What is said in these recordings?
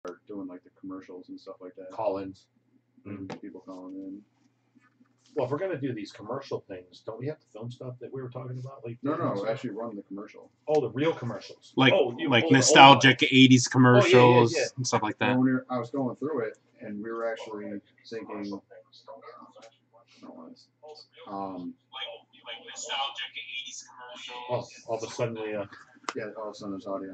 start doing like the commercials and stuff like that. Call-ins. People calling in. Well, if we're gonna do these commercial things, don't we have to film stuff that we were talking about? Like No, actually run the commercial. Oh, the real commercials. Like like nostalgic '80s commercials yeah. and stuff like that. Well, I was going through it, and we were actually thinking. Like nostalgic '80s commercials. Oh, all of a sudden yeah, all of a sudden there's audio.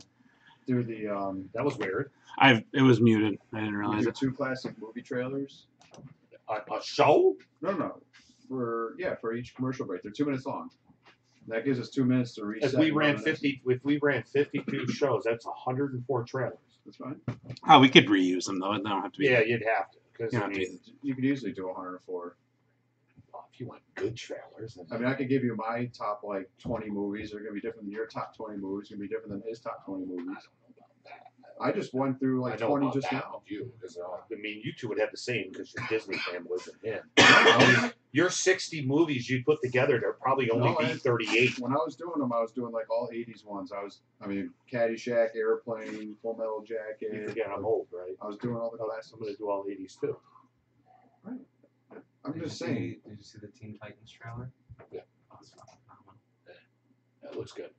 Do the that was weird. It was muted. I didn't realize it. 2 classic movie trailers. A show? No. For each commercial break, they're 2 minutes long. That gives us 2 minutes to reset. If we ran 52 shows, that's 104 trailers. That's fine. Oh, we could reuse them though. They don't have to be. Yeah, you'd have to. Because you could easily do 104. Well, if you want good trailers. I mean, I could give you my top 20 movies. They're gonna be different than your top 20 movies. They're gonna be different than his top 20 movies. I just went through 20 just now. You two would have the same because you're Disney fanboys and him. Your 60 movies you put together, there'd probably only be 38. When I was doing them, I was doing all 80s ones. Caddyshack, Airplane, Full Metal Jacket. Yeah, I'm old, right? I was doing all the classics. I'm gonna do all 80s too. Right. I'm just saying. Did you see the Teen Titans trailer? Yeah. It looks good.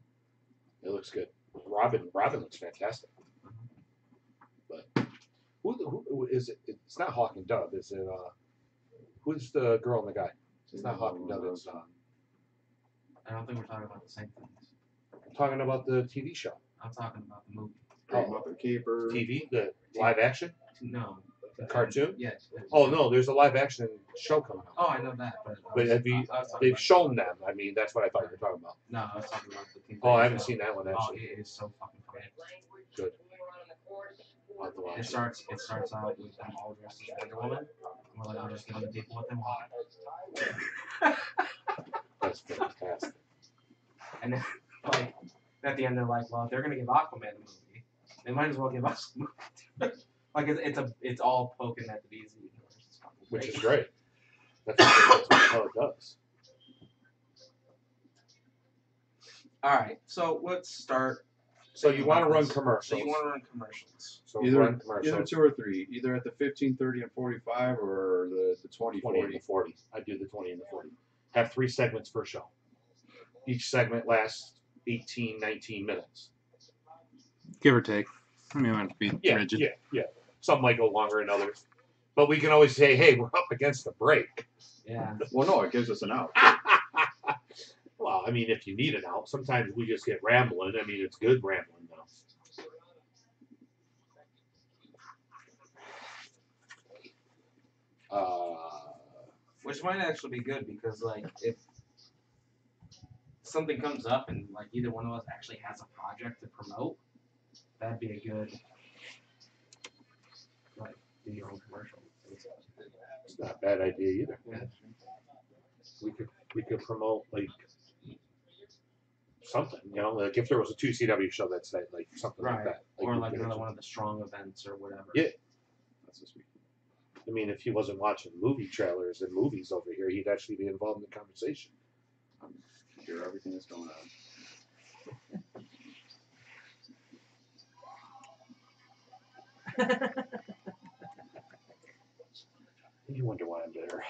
It looks good. Robin looks fantastic. But who is it? It's not Hawk and Dove. Is it? Who's the girl and the guy? It's not Hawk and Dove. It's I don't think we're talking about the same things. I'm talking about the TV show. I'm talking about the movie. Muppet Caper. TV, the live action. No. The cartoon. Yes. Oh no, there's a live action show coming out. Oh, I know that, but they've shown them. I mean, that's what I thought you were talking about. No, I was talking about the Teen Titans. Oh, I haven't seen that one actually. Oh, it is so fucking funny. Good. I'll have to watch It starts out with them all dressed as Wonder Woman. We're just giving people what they want. That's fantastic. And then, at the end, they're like, well, if they're gonna give Aquaman a movie, they might as well give us a movie. It's all poking at the DC universe. Which is great. That's what it does. All right, so let's start. So you want to run commercials. So either 2 or 3. Either at the 15, 30, and 45 or the 20, 20 and the 40. I do the 20 and the 40. Have 3 segments per show. Each segment lasts 18, 19 minutes. Give or take. I mean, it wouldn't be rigid. Yeah. Some might go longer than others. But we can always say, hey, we're up against the break. Yeah. Well, no, it gives us an out. Well, I mean, if you need an out, sometimes we just get rambling. I mean, it's good rambling now. Which might actually be good because, if something comes up and, either one of us actually has a project to promote, that'd be a good, do your own commercial. It's not a bad idea either. Yeah. We could promote, something, if there was a 2CW show that said, something like that. Or another one of the strong events or whatever. Yeah. That's just me. I mean, if he wasn't watching movie trailers and movies over here, he'd actually be involved in the conversation. Hear everything that's going on. You wonder why I'm bitter.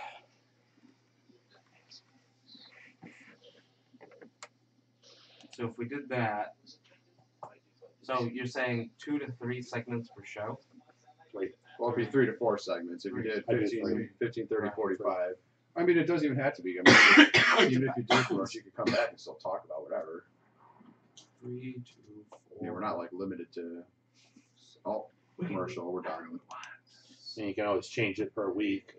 So if we did that, so you're saying 2 to 3 segments per show? Well, it'd be 3 to 4 segments. If you did 15, 30, 45. I mean, it doesn't even have to be. I mean, even if you do commercial, you could come back and still talk about whatever. 3 to 4. Yeah, we're not limited to all commercial. We're talking. And you can always change it per week.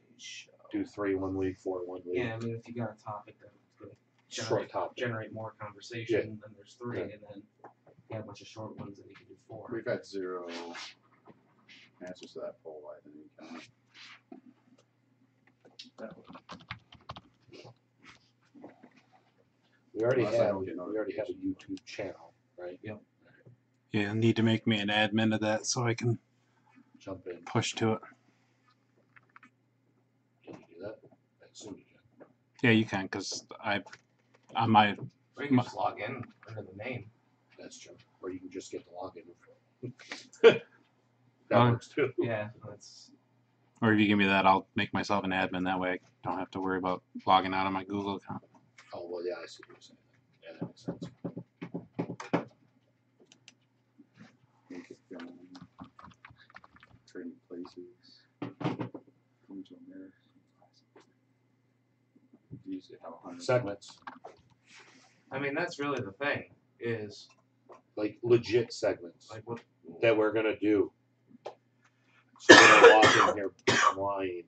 Do 3 1 week, 4 1 week. Yeah, I mean, if you got a topic that's going to generate more conversation, then there's 3, and then you have a bunch of short ones, and you can do 4. We've had 0 answers to that poll, I think. We already have a YouTube channel, right? Yep. Yeah, need to make me an admin of that so I can jump in. Push to it. Can you do that? I assume you can. Yeah, you can, because on my. Or you can just log in under the name. That's true. Or you can just get the login. That works too. Yeah, that's. Or if you give me that, I'll make myself an admin. That way I don't have to worry about logging out of my Google account. Oh, well, yeah, I see what you're saying. Yeah, that makes sense. Make it film, trading places, come to America. Usually have 100 Segments. I mean, that's really the thing. Is Like legit segments like what? that we're going to do. So we're going to walk in here blind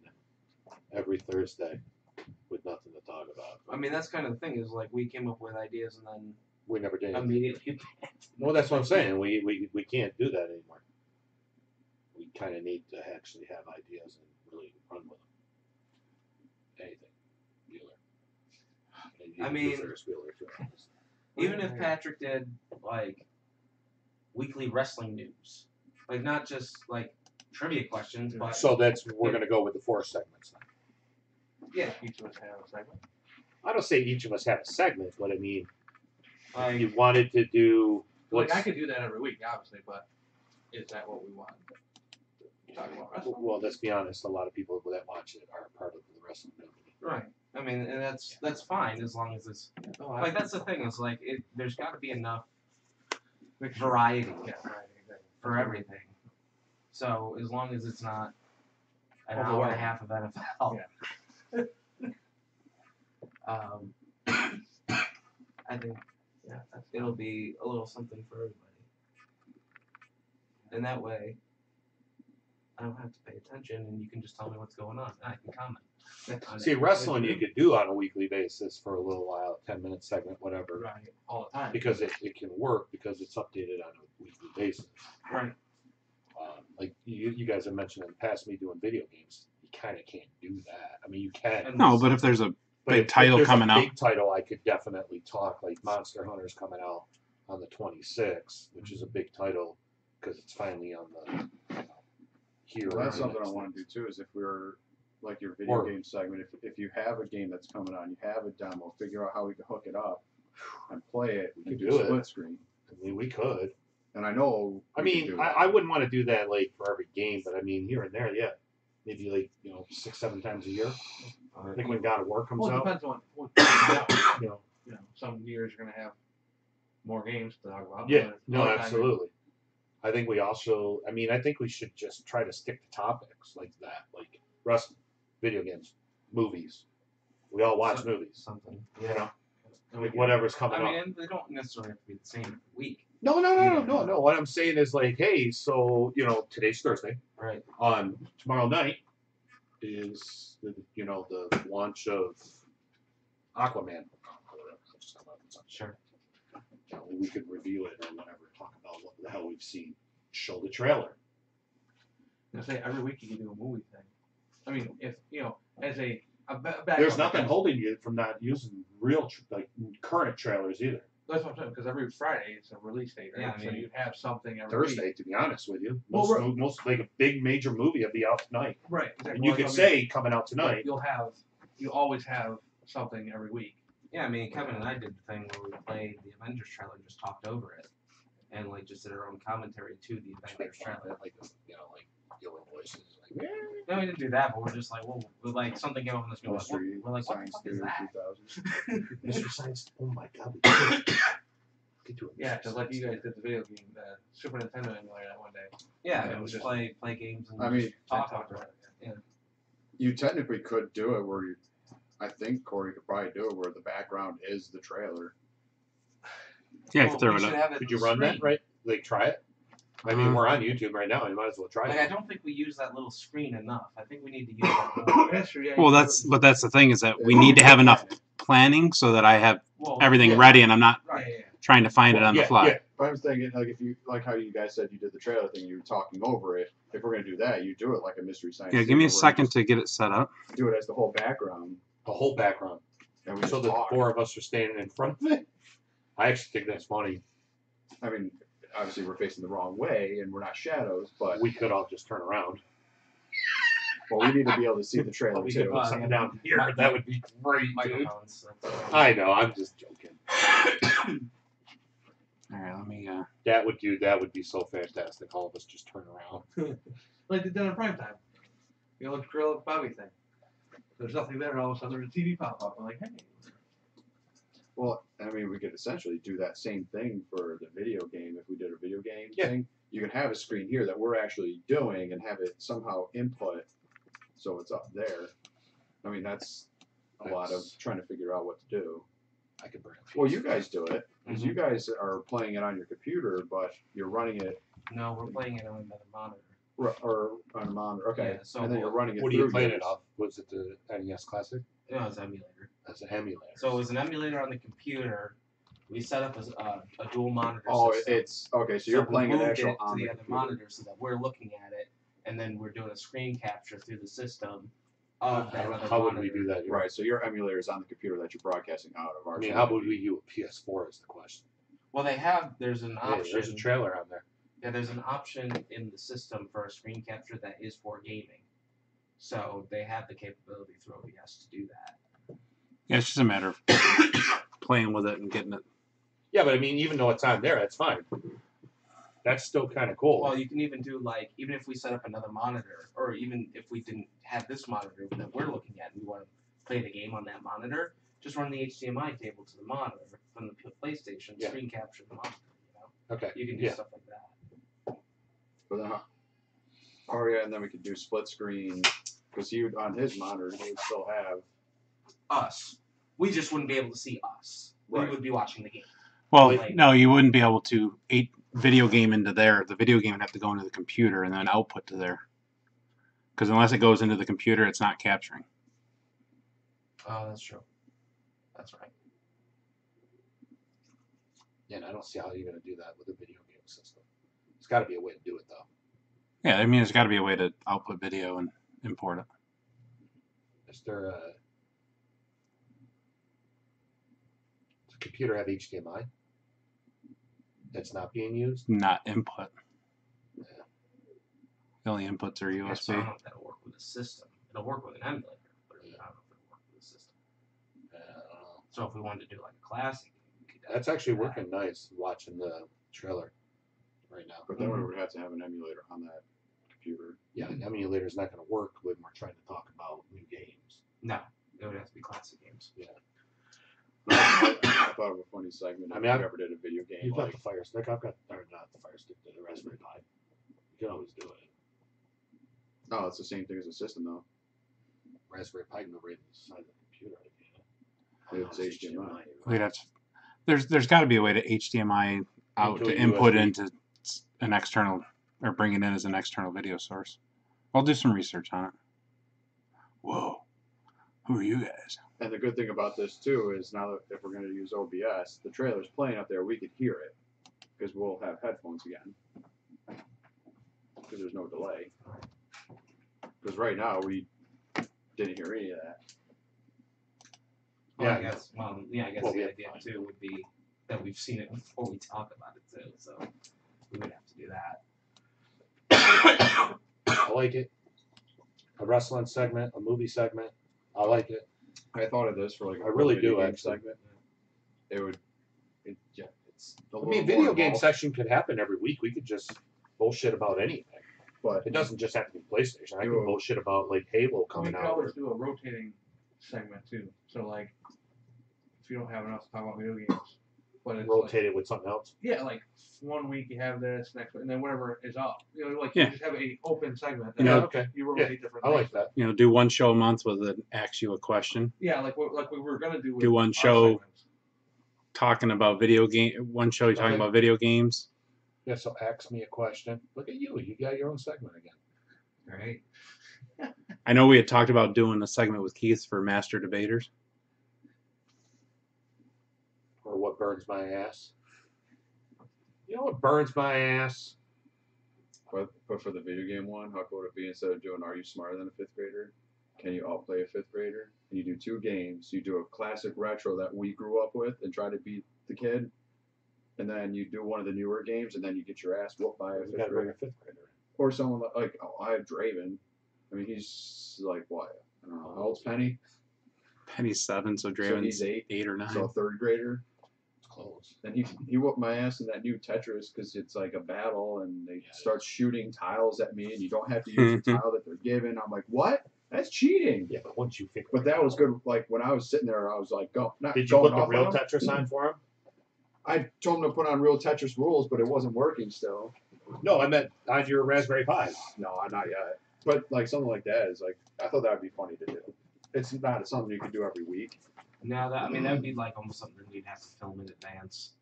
every Thursday with nothing to talk about. I mean, that's kind of the thing. Is like we came up with ideas and then We never did. immediately. Well, that's what I'm saying. We can't do that anymore. We kind of need to actually have ideas and really run with them. Anything. Wheeler. And you I can mean, do Ferris Wheeler too. Even if Patrick did like weekly wrestling news, like not just like trivia questions, but So we're going to go with the 4 segments now. yeah, Each of us have a segment. I don't say each of us have a segment, but I mean, if like you wanted to do. Like I could do that every week, obviously, but is that what we want? Talk about wrestling. Well, let's be honest. A lot of people that watch it are part of the wrestling company. right. I mean, and that's fine as long as it's Oh, like that's the thing is like it. There's got to be enough variety Yeah, right, exactly. for everything. So as long as it's not an hour and a half of NFL. I think it'll be a little something for everybody. And that way, I don't have to pay attention, and you can just tell me what's going on. And I can comment. on See, it. wrestling you could do on a weekly basis for a little while, 10-minute segment, whatever, Right, all the time. because it can work because it's updated on a weekly basis. Right. Like you guys have mentioned in the past, me doing video games, you kind of can't do that. I mean, you can. No, but if there's a But big if title there's coming a out. big title, I could definitely talk. Like Monster Hunter's coming out on the 26th, which is a big title because it's finally on the here. Well, that's on the something I next want to thing. do too. Is if we're like your video game segment, if you have a game that's coming on, you have a demo, figure out how we can hook it up and play it. We can Could do do it. split screen. I mean, we could. And I know. I we can mean, do I that. wouldn't want to do that like for every game, but I mean, here and there, yeah, maybe like 6-7 times a year. I think when God of War comes Well, it out, depends on what comes out. you know. Some years you're gonna have more games to talk about. Yeah, but no, other times absolutely. I think we also, I mean, I think we should just try to stick to topics like that, like wrestling, video games, movies. We all watch movies, Something. you know, and we like can- whatever's coming I mean, up. and they don't necessarily have to be the same every week. No. What I'm saying is like, hey, so today's Thursday. Right. On tomorrow night is the launch of Aquaman. Sure. We could review it or whatever, talk about what the hell we've seen, show the trailer. I say every week you can do a movie thing. I mean, if as a There's nothing holding you from not using real current trailers either. That's what I'm saying, because every Friday it's a release date, right? Yeah, I So mean, you'd have something every Thursday, week. to be honest with you, Well, most like a big major movie will be out tonight, Right. Exactly. and you Well, could I mean, say coming out tonight. you always have something every week. Yeah, I mean, Kevin and I did the thing where we played the Avengers trailer and just talked over it, and like just did our own commentary to the Avengers trailer. like yellow voices. Like, No, we didn't do that, but we're just like, well, like something came up on this. We're like, Mystery we're like, what the Science fuck is Theater that? 2000. Mystery Science. Oh my God. We could do a Yeah, Mystery because like you Science guys did the video game, the Super Nintendo emulator that one day. Yeah, Yeah, it was just- play games and I mean, talk about it. You technically could do it where I think Corey could probably do it where the background is the trailer. Yeah, I Well, could throw we it should up. have it Could you on run that screen. right? Like try it. I mean, Uh-huh. we're on YouTube right now. You might as well try Like, it. I don't think we use that little screen enough. I think we need to use that more. That's true. Yeah, Well, that's the thing is that we need to have enough planning so that I have Well, everything yeah, ready and I'm not Right. Yeah. trying to find it on the fly. Yeah. But I'm thinking, like, if you like how you guys said you did the trailer thing, you were talking over it. If we're gonna do that, you do it like a Mystery Science. Yeah, give me a Theater where second you to get it set up. just do it as the whole background, The whole background. and we So just the talk. 4 of us are standing in front of it. I actually think that's funny. I mean, obviously we're facing the wrong way, and we're not shadows, but We could all just turn around. we need to be able to see the trailer We could too. put something down here. That would be great, dude. microphones. I know. I'm just joking. All right, let me. That would be so fantastic. All of us just turn around. Like they did on prime time. You know, like Grill Bobby thing. There's nothing there, and all of a sudden there's a TV pop up. I'm like, hey. Well, I mean, we could essentially do that same thing for the video game. If we did a video game Yeah. thing, you can have a screen here that we're actually doing and have it somehow input so it's up there. I mean, that's a lot of trying to figure out what to do. I could bring. Well, you guys do it because you guys are playing it on your computer, but you're running it No, we're playing it on another monitor. or on a monitor. Okay, Yeah, so and then you're running it. What are through you playing yours. it off? Was it the NES Classic? No, it's an emulator. As an emulator. So it was an emulator on the computer. We set up a dual monitor Oh, system. it's okay. So you're we playing an moved actual it on to the the other computer. monitor so that we're looking at it, and then we're doing a screen capture through the system of that other How would monitor. we do that? Right. So your emulator is on the computer that you're broadcasting out of. I mean, how would we use a PS4 is the question. Well, there's an Hey, option. there's a trailer on there. Yeah, there's an option in the system for a screen capture that is for gaming. So they have the capability through OBS to do that. Yeah, it's just a matter of playing with it and getting it. Yeah, but I mean, even though it's on there, that's fine. That's still kind of cool. Well, you can even do even if we set up another monitor, or even if we didn't have this monitor that we're looking at and we want to play the game on that monitor, just run the HDMI cable to the monitor from the PlayStation, Yeah. screen capture the monitor. Okay. You can do stuff like that. But then, oh yeah, and then we could do split screen because he would on his monitor he would still have. Us, we just wouldn't be able to see us. Right. We would be watching the game. Well, Like- no, you wouldn't be able to video game into there. The video game would have to go into the computer and then output to there. Because unless it goes into the computer, it's not capturing. Oh, that's true. That's right. Yeah, and I don't see how you're going to do that with a video game system. There's got to be a way to do it, though. Yeah, I mean, there's got to be a way to output video and import it. Is there a... Does the computer have HDMI that's not being used? Not input. Yeah. The only inputs are Yeah, so I USB. don't know if that'll work with a system. It'll work with an emulator, but I don't know if it'll work with a system. I don't know. So if we wanted to do like a classic, we could That's actually working nice, watching the trailer right now. But then we would have to have an emulator on that computer. Yeah, an emulator is not going to work when we're trying to talk about new games. No, it would have to be classic games. I thought of a funny segment. I If mean, we ever did a video game You've got like the Fire Stick. I've got, or not the Fire Stick, the Raspberry Pi. You can always do it. no, it's the same thing as a system though. Raspberry Pi can go right inside the computer. I It's HDMI. We'd have to, there's got to be a way to HDMI out Into to a input USB. into an external, or bring it in as an external video source. I'll do some research on it. Whoa, who are you guys? And the good thing about this too is now that if we're going to use OBS, the trailer's playing up there, we could hear it because we'll have headphones again because there's no delay. Because right now we didn't hear any of that. Well, I Yeah. guess. Well, yeah, I guess Well, we the have idea fun. too would be that we've seen it before we talk about it too. So we would have to do that. I like it. A wrestling segment, a movie segment. I like it. I thought of this for like a I really video do, game actually. segment. It would, yeah, it's. A I little mean, more video game involved, session could happen every week. We could just bullshit about anything. but It doesn't just have to be PlayStation. I Do can a- bullshit about like Halo We coming could out. always do a rotating segment too. So like, if you don't have enough to talk about video games, but it's Rotate it with something else. yeah, like 1 week you have this, next week, and then whatever is up. You know, like Yeah. you just have a open segment. Yeah, and okay. You rotate different. I like things. that. You know, do one show a month with an ask you a question. Yeah, like we were gonna do. With Do one our show- segments. Talking about video game. One show you're talking Okay. about video games. Yeah, so ask me a question. Look at you. You got your own segment again. Right? I know we had talked about doing a segment with Keith for Master Debaters. Or what burns my ass. You know what burns my ass? but for the video game one, how cool would it be instead of doing Are You Smarter Than a Fifth Grader? Can you outplay a fifth grader? And you do 2 games. You do a classic retro that we grew up with and try to beat the kid. And then you do one of the newer games and then you get your ass whooped by a You fifth gotta bring grader. a fifth grader in. Or someone like I have Draven. I mean, he's like, what? I don't know. How old's Penny? Penny's 7, so So Draven's he's 8. 8 or 9. So a third grader. It's clothes. And he whooped my ass in that new Tetris because it's like a battle and they start shooting tiles at me and you don't have to use the tile that they're given. I'm like, what? That's cheating. Yeah, but once you figure But it that out, was good. Like when I was sitting there, I was like, Did you going put the off real on him. Tetris on for him? I told him to put on real Tetris rules, but it wasn't working still. No, I meant on your Raspberry Pi. No, not yet. But like something like that is like I thought that would be funny to do. It's not something you could do every week. No, that would be like almost something you'd have to film in advance.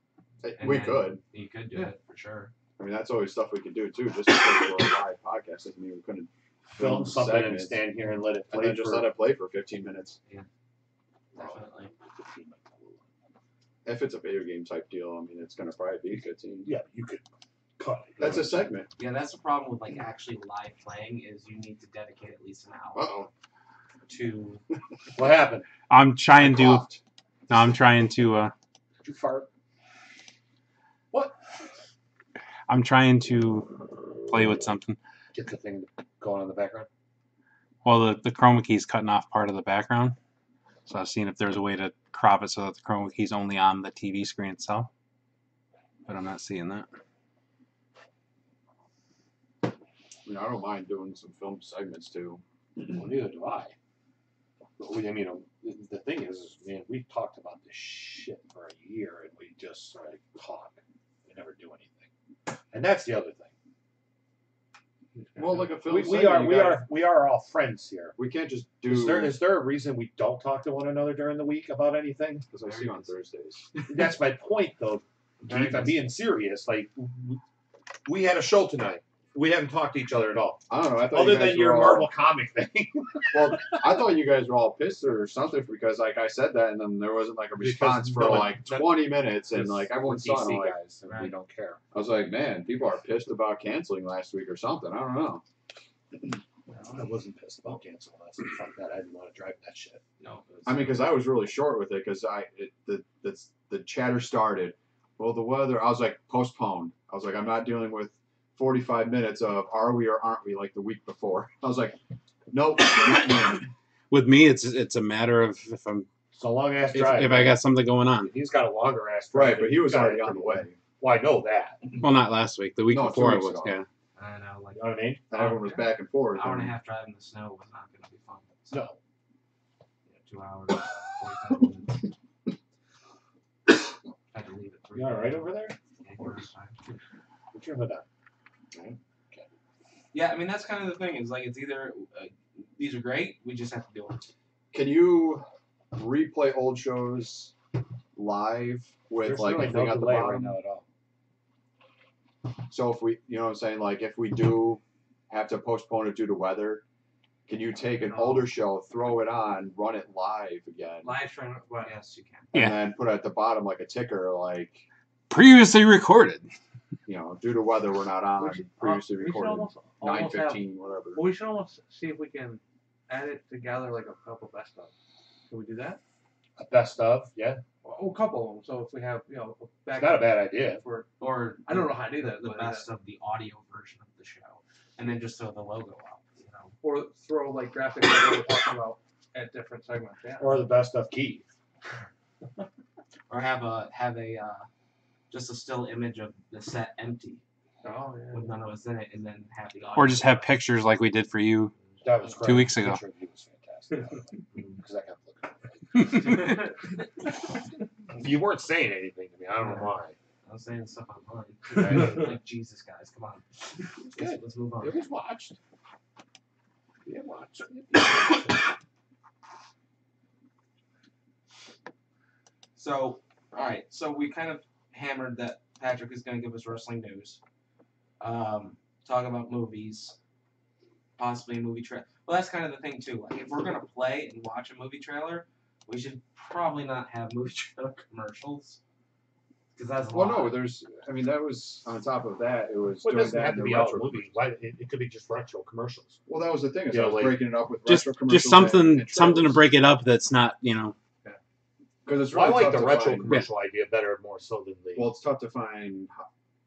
And We then could. You could do it for sure. I mean, that's always stuff we could do too. Just because we're a live podcast doesn't mean we couldn't Film something and segments stand here and let it and play then just for let it play for 15 minutes. Definitely. If it's a video game type deal, I mean, it's gonna probably be 15. Yeah, you could cut it. That's a segment. Yeah, that's the problem with like actually live playing is you need to dedicate at least an hour Uh-oh. to. What happened? I'm trying I to. coughed. No, I'm trying to. Did you fart? What? I'm trying to play with something. Get the thing going on in the background. Well, the chroma key's cutting off part of the background, so I was seeing if there's a way to crop it so that the chroma key's only on the TV screen itself. But I'm not seeing that. I mean, I don't mind doing some film segments too. Well, neither do I. But I mean, the thing is, man, we've talked about this shit for a year, and we just sort of talk. We never do anything, and that's the other thing. Well, like a film We segment, we are all friends here. we can't just do. Is there a reason we don't talk to one another during the week about anything? Because I see you on Thursdays. That's my point, though. Keith, I'm being serious. Like, we had a show tonight. We haven't talked to each other at all, I don't know. I thought other you guys than were your all, Marvel comic thing. Well, I thought you guys were all pissed or something because like I said that and then there wasn't like a response for no one- like 20 minutes and like everyone saw it. DC I'm like, guys, and we don't care. I was like, man, people are pissed about canceling last week or something. I don't know. I wasn't pissed about canceling last week. Fuck that. I didn't want to drive that shit. No. I mean, because I was really short with it because the chatter started. Well, the weather. I was like postponed. I was like, I'm not dealing with 45 minutes of are we or aren't we like the week before. I was like, nope. With me, it's a matter of if I'm It's a long ass drive. if I got something going on. He's got a longer ass drive. Right, but he was already on the way. Well, I know that. Well, not last week. The week No, 2 before it weeks was. ago. Yeah. I know, like You know what I mean? And everyone was back and forth. hour and a half drive in the snow was not going to be fun. So, No. yeah, 2 hours, 45 minutes. Had to leave at 3. You all right over there? Yeah, it's fine. Put your hood on. Yeah, I mean that's kind of the thing. Is like it's either these are great, we just have to do them. Can you replay old shows live with There's like really a thing no at the delay right bottom? now at all. So if we, you know what I'm saying, like if we do have to postpone it due to weather, can you take an older show, throw it on, run it live again, Live stream, what? Yes, you can. and Yeah. then put it at the bottom like a ticker, like, Previously recorded. you know, due to weather we're not on, previously we should recorded, almost have, 9:15, whatever. well, we should almost see if we can add it together like a couple best of. Can we do that? A best of, yeah. Oh, a couple of them. So if we have, a back. It's not a bad idea. For, Or I don't know how to do that. The but best of the audio version of the show, and then just throw the logo up. You know. or throw like graphics that we're talking about at different segments. Yeah. Or the best of Keith. Or have a just a still image of the set empty Oh yeah. with none of us in it, and then have the audio. Or just have pictures like we did for you. That was great. 2 weeks ago. Picture of you was fantastic. Because I kept looking. You weren't saying anything to me. I don't know why. I was saying stuff online. Like Jesus, guys, come on. Good. Let's move on. It was watched. Yeah, watched. So, all right. So we kind of hammered that Patrick is going to give us wrestling news. Talk about movies, possibly a movie trailer. Well, that's kind of the thing too. Like, if we're going to play and watch a movie trailer, we should probably not have movie trailer commercials. Because that's a Well, lot. no, I mean, that was, on top of that, it was Well, it doing doesn't that have in to the be all retro. movies. Why? It could be just retro commercials. Well, that was the thing, is Yeah, I was like- breaking it up with Just retro commercials. just something and something to trailers. break it up that's not, you know. Because it's Well, really I like tough the to retro find. commercial idea better, more so than the. Well, it's tough to find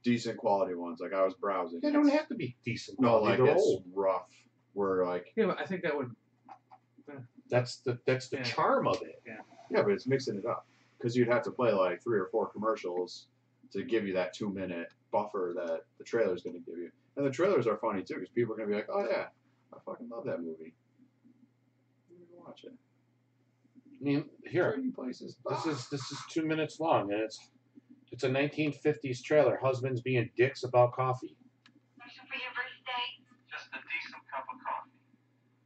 decent quality ones. Like I was browsing. they don't have to be decent. No, quality, like they're it's old. rough. Where like Yeah, but I think that would. That's the Yeah. charm of it. yeah, but it's mixing it up. because you'd have to play like 3 or 4 commercials to give you that 2-minute buffer that the trailer's going to give you. And the trailers are funny too, because people are going to be like, "Oh yeah, I fucking love that movie. I'm going to watch it." I mean, here, Trading Places. this is 2 minutes long, and it's a 1950s trailer. Husbands being dicks about coffee. Something for your birthday? Just a decent cup of coffee.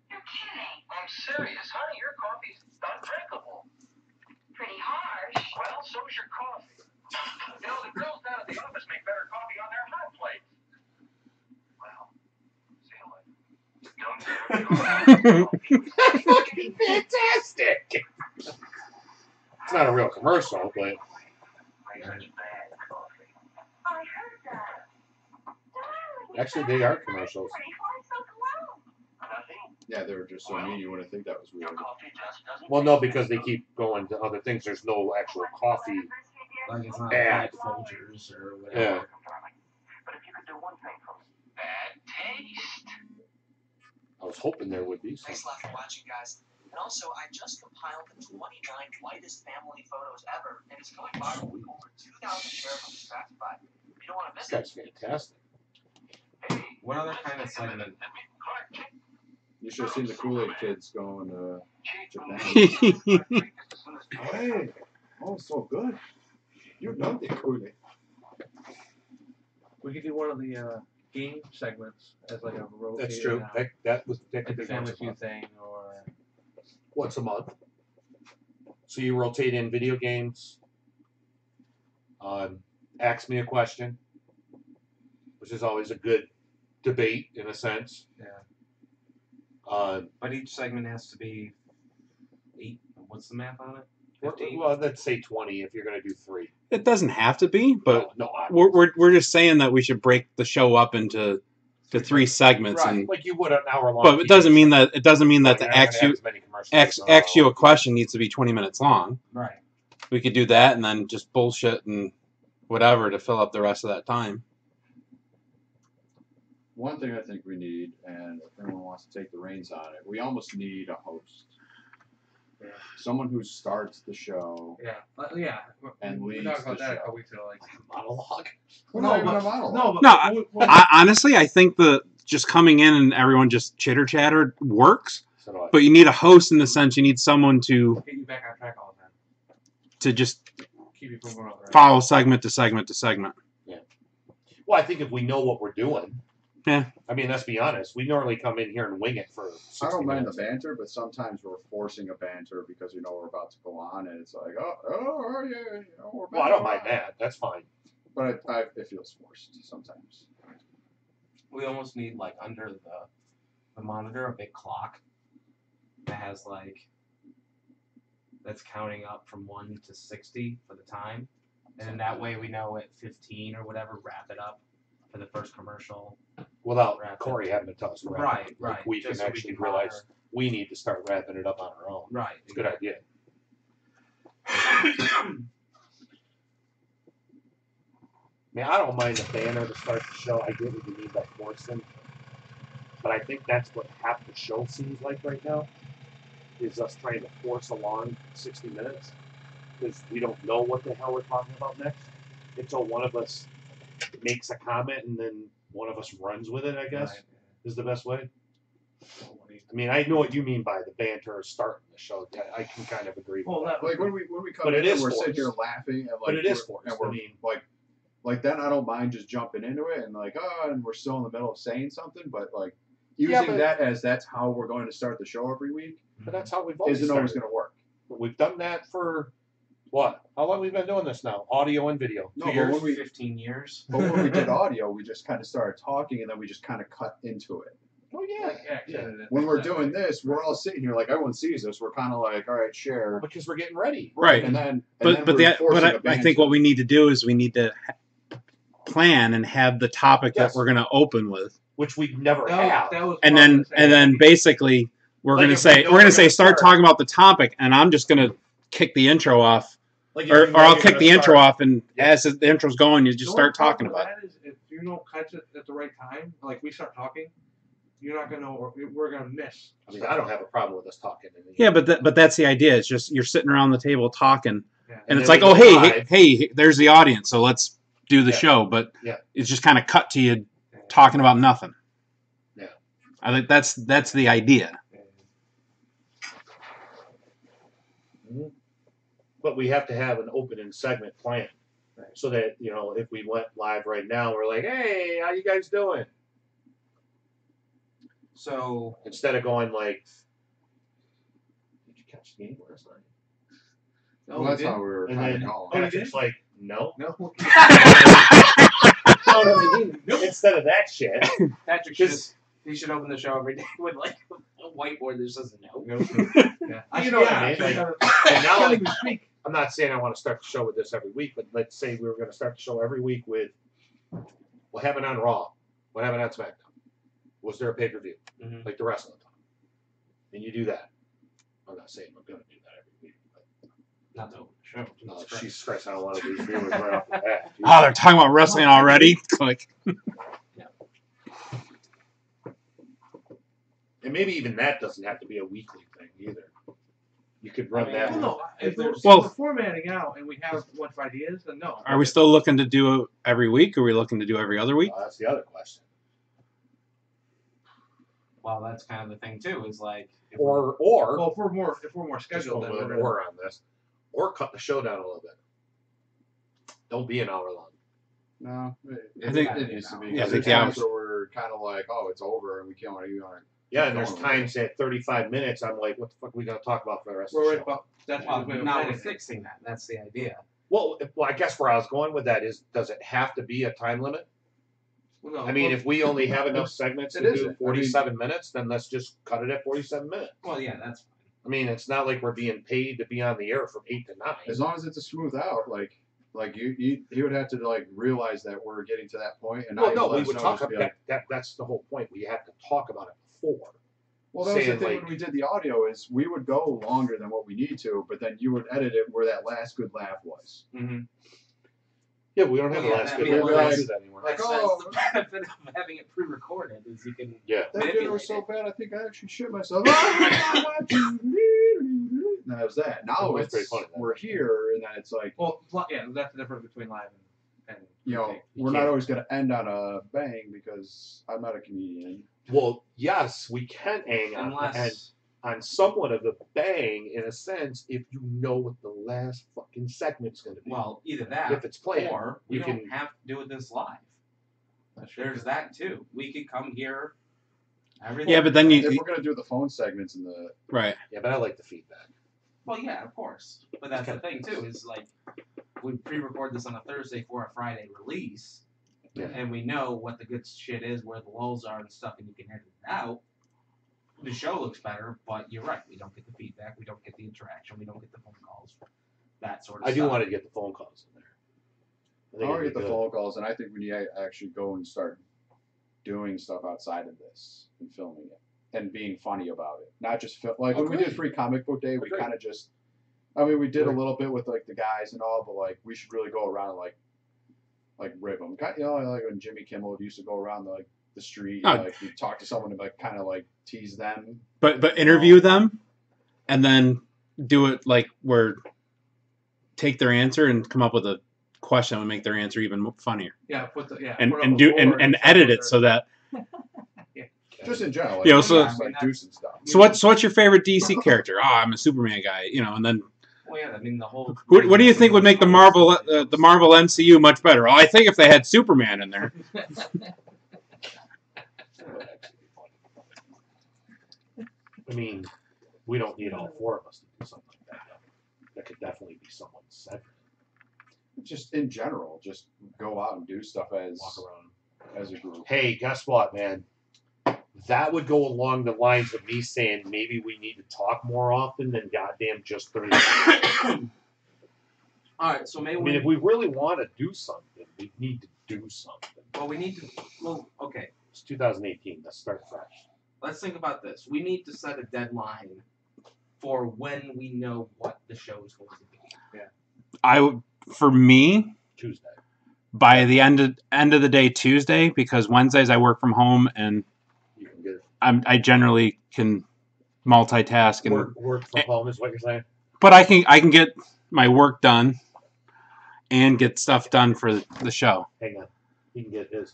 You're kidding. I'm serious, honey. Your coffee's undrinkable. Pretty harsh. Well, so's your coffee. You know, the girls down at the office make better coffee on their hot plates. Well, see you later. That's fucking fantastic. It's not a real commercial, but Makes such bad coffee. I heard that. Darling, actually they are commercials. why so close? Nothing. Yeah, they were just so mean you wouldn't think that was weird. Your coffee just doesn't. Well, no, because they keep going to other things. There's no actual coffee. Like it's not Bad. like Folgers or whatever. Yeah. But if you could do one thing for me. Bad taste. I was hoping there would be some. Thanks a lot for watching, guys. And also, I just compiled the 29 whitest family photos ever, and it's going viral with over 2,000 shares on Spotify. If you don't want to miss This it, guy's fantastic. Hey, What other kind of segment? You should have seen the Kool-Aid kids going to Japan. Hey, oh, so good. You know the Kool-Aid. We could do one of the game segments as like a rotating. That's true. That like could the be Family once a Feud month. thing, or Once a month. So you rotate in video games. Ask me a question, which is always a good debate in a sense. yeah. But each segment has to be 8. What's the math on it? 15? Well, let's say 20 if you're going to do 3. It doesn't have to be, but no, we're just saying that we should break the show up into 3 segments, right, and like you would an hour long. but it doesn't mean that the you're not the gonna have ask you as many commercials as ask you a question needs to be 20 minutes long. Right. We could do that and then just bullshit and whatever to fill up the rest of that time. One thing I think we need, and if anyone wants to take the reins on it, we almost need a host. Yeah. Someone who starts the show. Yeah, yeah. And we leads talked about the that a show. couple weeks ago. Like, monologue. Well, no, not even but, a monologue. no, but No, we- Honestly, I think the just coming in and everyone just chitter chatter works, So do I. but you need a host in the sense you need someone to get you back on track all the time. just Keep you from going off the rails. follow segment to segment to segment. Well, I think if we know what we're doing. Yeah. I mean, let's be honest. We normally come in here and wing it for 60 I don't mind minutes. the banter, but sometimes we're forcing a banter because we're about to go on, and it's like, oh yeah, we're Well, I don't mind that. That's fine. But it feels forced sometimes. We almost need like under the monitor a big clock that has like that's counting up from 1 to 60 for the time, and then that way we know at 15 or whatever wrap it up for the first commercial. Without Wrap it. Corey having to tell us. to wrap it. Right, Like, right. We can Just so actually can realize monitor. we need to start wrapping it up on our own. Right. It's a good idea. I mean, I don't mind the banner to start the show. I get what you mean by forcing. But I think that's what half the show seems like right now, is us trying to force along 60 minutes. Because we don't know what the hell we're talking about next. Until one of us makes a comment and then one of us runs with it, I guess, Right. is the best way. I mean, I know what you mean by the banter starting the show. I can kind of agree with Well, that. that, Like when we come But in, it is we're sitting forced. here laughing, and like But it is we're- forced. and we're I mean- like then I don't mind just jumping into it and like and we're still in the middle of saying something, but like Yeah, using but- that as that's how we're going to start the show every week But that's how we've always isn't always started. going to work. We've done that for what? How long have we been doing this now? Audio and video. No, 2 but years? when we 15 years. but when we did audio, we just kind of started talking and then we just kind of cut into it. Oh yeah. like, accented it. When we're doing this, we're all sitting here like everyone sees us. We're kind of like, all right, share, Because we're getting ready. Right. and then But I think what we need to do is we need to plan and have the topic Yes. that we're going to open with, Which we've never That had. was and what I then was gonna say. basically we're Like going to if we say know we're going we're to say gonna start start- talking about the topic, and I'm just going to kick the intro off, Like if or you know I'll you're kick gonna the intro start- off, and as the intro's going, you just The start only talking problem about it. with that is if you don't catch it at the right time, like we start talking, you're not gonna know, or we're gonna miss. I mean, I don't have a problem with us talking. Yeah, but that's the idea. It's just you're sitting around the table talking, Yeah. And it's then like, we oh, go hey, live. hey, there's the audience, so let's do the Yeah. show. But Yeah. it's just kind of cut to you talking about nothing. Yeah. I think that's the idea. Mhm. But we have to have an opening segment planned. So that, if we went live right now, we're like, hey, how you guys doing? So Instead of going like, did you catch the game last night? No, Well, that's we how we were And kind of then going. Patrick's like, no. didn't. No. No, I mean, instead of that shit. Patrick he should open the show every day with like a whiteboard that says no. Yeah. You know what I mean? Like, and now, can't like, even speak. I'm not saying I want to start the show with this every week, but let's say we were going to start the show every week with what happened on Raw, what happened on SmackDown. Was there a pay-per-view? Mhm. Like the rest of the time. And you do that. I'm not saying we're going to do that every week, but Not to open the show. Jesus Christ. Jesus Christ, I don't want to lose viewers right off the bat. Oh, they're talking about wrestling already. Click. And maybe even that doesn't have to be a weekly thing either. You could run that. Well, no. If we're, Well- if we're formatting out and we have a bunch of ideas, then no. Are we still looking to do it every week? Or are we looking to do every other week? That's the other question. Well, that's kind of the thing too. Is like if Or Well, if we're more just scheduled, go then with we're an or on this, or cut the show down a little bit. Don't be an hour long. No, I think- it needs to be. Yeah, I Because think there's the times hours- where we're kind of like, oh, it's over, and we can't want to. Yeah, and there's Going times at 35 minutes, I'm like, what the fuck are we going to talk about for the rest of we're the right show? about that's well, what we're now we're planning. fixing that. That's the idea. Well, I guess where I was going with that is, does it have to be a time limit? Well, no, I mean, well, if we only have enough segments It to isn't. I do mean- 47 minutes, then let's just cut it at 47 minutes. Well, yeah, that's fine. I mean, it's not like we're being paid to be on the air from 8 to 9. As long as it's a smooth out, like you would have to like realize that we're getting to that point, and Well, not no, let we us would know, talk just about be like, that's the whole point. We have to talk about it before. well, that was the saying, thing like- when we did the audio is we would go longer than what we need to, but then you would edit it where that last good laugh was. Mm-hmm. Yeah, we don't have Yeah, the last I good mean, laugh. well, We don't like- do that anymore. Like, That's oh, the benefit of having it pre-recorded is you can. Yeah. that dinner was so manipulate bad, I think I actually shit myself. And that was that. Now That was it's pretty funny, though. we're here, and then it's like, well, yeah, that's the difference between live and you know, tape. we're not can't. always going to end on a bang because I'm not a comedian. Well, yes, we can hang on Unless on somewhat of a bang in a sense if you know what the last fucking segment's going to be. well, either that if it's planned, or we you don't can. have to do it this live. That's true. There's that too. We could come here. Everything. Yeah, but then If you we're going to do the phone segments and the right. Yeah, but I like the feedback. Well, yeah, of course. But that's the thing too. Is like we pre-record this on a Thursday for a Friday release, Yeah. and we know what the good shit is, where the lulls are and stuff, and you can edit it out. The show looks better, but you're right. We don't get the feedback. We don't get the interaction. We don't get the phone calls. That sort of I stuff. do want to get the phone calls in there. I I think want to it'd get be the good. phone calls, and I think we need to actually go and start doing stuff outside of this and filming it and being funny about it. Not just film. Like when we did Agreed. Free Comic Book Day, we Agreed. kind of just. I mean, we did a Agreed. little bit with like the guys and all, but like we should really go around and like rib them. You know, like when Jimmy Kimmel used to go around the street, Oh. and, like he'd talk to someone and like kind of like tease them. But interview them, and then do it like where take their answer and come up with a question and make their answer even funnier, Yeah, put the and put up and a do board and stuff edit with it so that. Just in general. Like, Yeah, we so- just, like do some stuff. So what's your favorite DC character? Oh, I'm a Superman guy, you know. And then Well, yeah, I mean the whole. what do you think would make the Marvel MCU much better? Oh, I think if they had Superman in there. I mean, we don't need all four of us to do something like that. That could definitely be someone's segment. Just in general, just go out and do stuff as Walk around. as a group. Hey, guess what, man? That would go along the lines of me saying maybe we need to talk more often than goddamn just 30 minutes. All right, so maybe I mean, if we really want to do something, we need to do something. well, we need to. Well, okay. It's 2018. Let's start fresh. Let's think about this. We need to set a deadline for when we know what the show is going to be. For me, Tuesday. by the end of the day Tuesday, because Wednesdays I work from home and You can get I generally can multitask and work from home is what you're saying? but I can get my work done and get stuff done for the show. Hang on. He can get his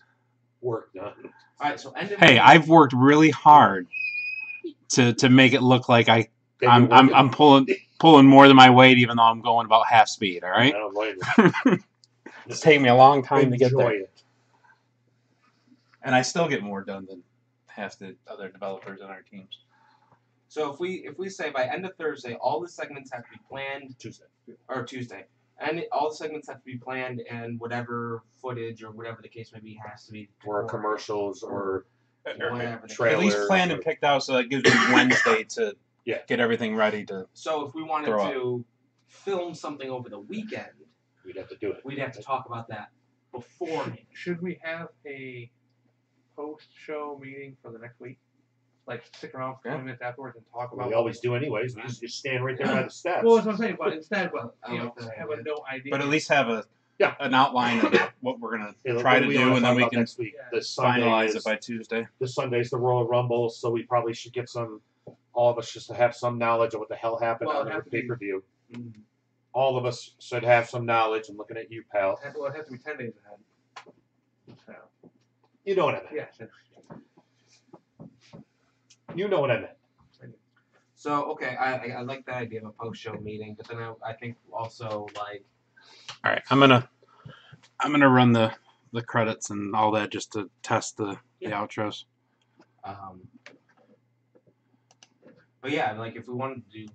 work done. All right, so end of Hey, the I've worked really hard to make it look like I'm pulling more than my weight, even though I'm going about half speed. All I right. don't blame you. It's taken me a long time to get Enjoy there, it. and I still get more done than half the other developers on our teams. So if we say by end of Thursday, all the segments have to be planned Tuesday, and all the segments have to be planned, and whatever footage or whatever the case may be has to be Or commercials or whatever. trailers. At least planned and picked out, so that gives me Wednesday to get everything ready to. So if we wanted to film something over the weekend, we'd have to do it. We'd have to talk about that beforehand. Should we have a post-show meeting for the next week? Like stick around for 20 minutes afterwards and talk about. We always do anyways. We just stand right there by the steps. Well, that's what I'm saying. But instead, I you know, like that have idea. a no idea. But at least have an outline of what we're gonna Hey, look, try what to we do, wanna and talk then we about can next week. This Sunday finalize is, it by Tuesday. This Sunday's the Royal Rumble, so we probably should get all of us just to have some knowledge of what the hell happened Well, on the pay-per-view. Mhm. All of us should have some knowledge. I'm looking at you, pal. Well, it has to be 10 days ahead. So, You know what I meant. yes. You know what I meant. So okay, I like that idea of a post-show meeting, but then I think also like. All right, I'm gonna run the credits and all that just to test the outros. But yeah, like if we wanted to do